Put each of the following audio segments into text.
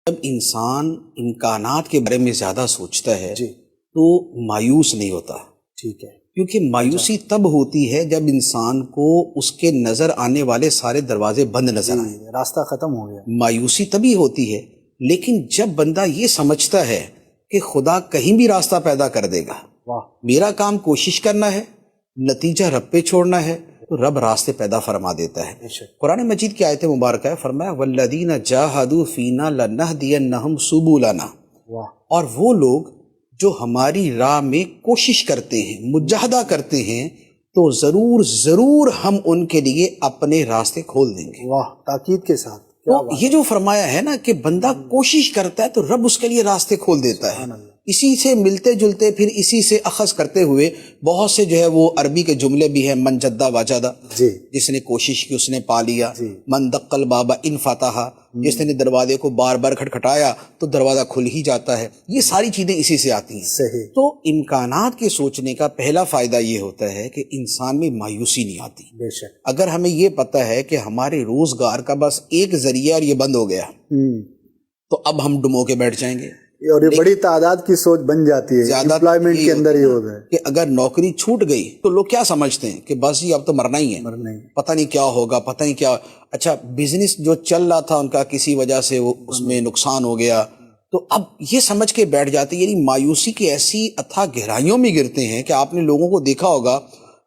جب انسان امکانات کے بارے میں زیادہ سوچتا ہے جی تو مایوس نہیں ہوتا، ٹھیک ہے. کیونکہ مایوسی تب ہوتی ہے جب انسان کو اس کے نظر آنے والے سارے دروازے بند نظر آئیں. راستہ ختم ہو گیا. مایوسی تبھی ہوتی ہے، لیکن جب بندہ یہ سمجھتا ہے کہ خدا کہیں بھی راستہ پیدا کر دے گا، واہ. میرا کام کوشش کرنا ہے، نتیجہ رب پہ چھوڑنا ہے، تو رب راستے پیدا فرما دیتا ہے. بے شک. قرآن مجید کی آیت مبارکہ ہے، فرمایا والذین جاہدوا فینا لنہدینہم سبلنا، واہ. اور وہ لوگ جو ہماری راہ میں کوشش کرتے ہیں، مجاہدہ کرتے ہیں، تو ضرور ہم ان کے لیے اپنے راستے کھول دیں گے. واہ، تاکید کے ساتھ. کیا تو بات یہ جو فرمایا ہے نا کہ بندہ کوشش کرتا ہے تو رب اس کے لیے راستے کھول دیتا ہے. سبحان اللہ. اسی سے ملتے جلتے پھر اسی سے اخذ کرتے ہوئے بہت سے جو ہے وہ عربی کے جملے بھی ہیں، من جدہ واجدہ، جی جس نے کوشش کی اس نے پا لیا. جی. من دق الباب ان فتح، جس نے دروازے کو بار بار کھٹکھٹایا تو دروازہ کھل ہی جاتا ہے. یہ ساری چیزیں اسی سے آتی ہیں. صحیح. تو امکانات کے سوچنے کا پہلا فائدہ یہ ہوتا ہے کہ انسان میں مایوسی نہیں آتی. بے شک. اگر ہمیں یہ پتہ ہے کہ ہمارے روزگار کا بس ایک ذریعہ اور یہ بند ہو گیا، تو اب ہم ڈمو کے بیٹھ جائیں گے. اور یہ بڑی تعداد کی سوچ بن جاتی ہے زیادہ امپلائمنٹ کے اندر ہی ہوتا ہے کہ اگر نوکری چھوٹ گئی تو لوگ کیا سمجھتے ہیں کہ بس یہ اب تو مرنا ہی ہے، مرنا ہی. پتہ نہیں کیا ہوگا، پتہ نہیں کیا. اچھا، بزنس جو چل رہا تھا ان کا کسی وجہ سے وہ اس میں نقصان ہو گیا، تو اب یہ سمجھ کے بیٹھ جاتے ہیں. یعنی مایوسی کی ایسی اتھا گہرائیوں میں گرتے ہیں کہ آپ نے لوگوں کو دیکھا ہوگا،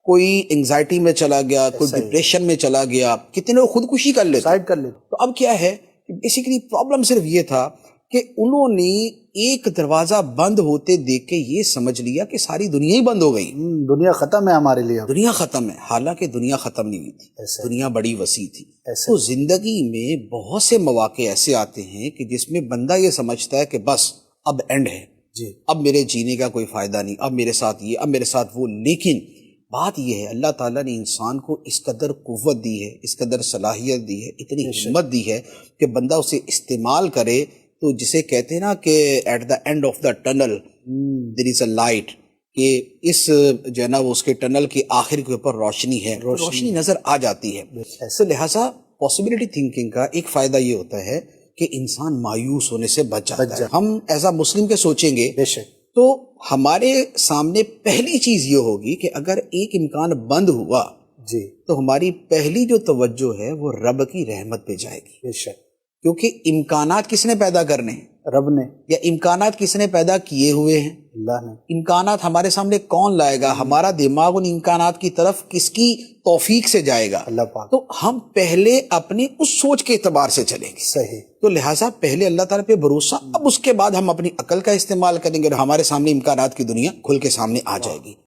کوئی انگزائٹی میں چلا گیا، کوئی ڈپریشن میں چلا گیا، کتنے لوگ خودکشی کر لیتے. سائڈ کر لیتے. تو اب کیا ہے کہ بیسیکلی پرابلم صرف یہ تھا کہ انہوں نے ایک دروازہ بند ہوتے دیکھ کے یہ سمجھ لیا کہ ساری دنیا ہی بند ہو گئی، دنیا ختم ہے ہمارے لیے. دنیا ختم ہے. حالانکہ دنیا ختم نہیں ہوئی تھی، ایسے. دنیا بڑی وسیع تھی. ایسے. تو زندگی میں بہت سے مواقع ایسے آتے ہیں کہ جس میں بندہ یہ سمجھتا ہے کہ بس اب اینڈ ہے، جی اب میرے جینے کا کوئی فائدہ نہیں، اب میرے ساتھ یہ، اب میرے ساتھ وہ. لیکن بات یہ ہے اللہ تعالیٰ نے انسان کو اس قدر قوت دی ہے، اس قدر صلاحیت دی ہے، اتنی ہمت دی ہے کہ بندہ اسے استعمال کرے. تو جسے کہتے ہیں نا کہ at the end of the tunnel there is a light, کہ اس جو ہے نا وہ اس کے ٹنل کے آخر کے اوپر روشنی ہے، روشنی نظر آ جاتی ہے. تو لہٰذا پاسبلٹی تھنکنگ کا ایک فائدہ یہ ہوتا ہے کہ انسان مایوس ہونے سے بچ جاتا ہے. ہم ایز اے مسلم کے سوچیں گے بے شک. تو ہمارے سامنے پہلی چیز یہ ہوگی کہ اگر ایک امکان بند ہوا جی تو ہماری پہلی جو توجہ ہے وہ رب کی رحمت پہ جائے گی. بے شک. کیونکہ امکانات کس نے پیدا کرنے ہیں؟ رب نے. یا امکانات کس نے پیدا کیے ہوئے ہیں؟ اللہ نے. امکانات ہمارے سامنے کون لائے گا؟ ہمارا دماغ ان امکانات کی طرف کس کی توفیق سے جائے گا؟ اللہ پاک. تو ہم پہلے اپنی اس سوچ کے اعتبار سے چلیں گے. صحیح. تو لہٰذا پہلے اللہ تعالیٰ پہ بھروسہ، اب اس کے بعد ہم اپنی عقل کا استعمال کریں گے اور ہمارے سامنے امکانات کی دنیا کھل کے سامنے آ جائے گی.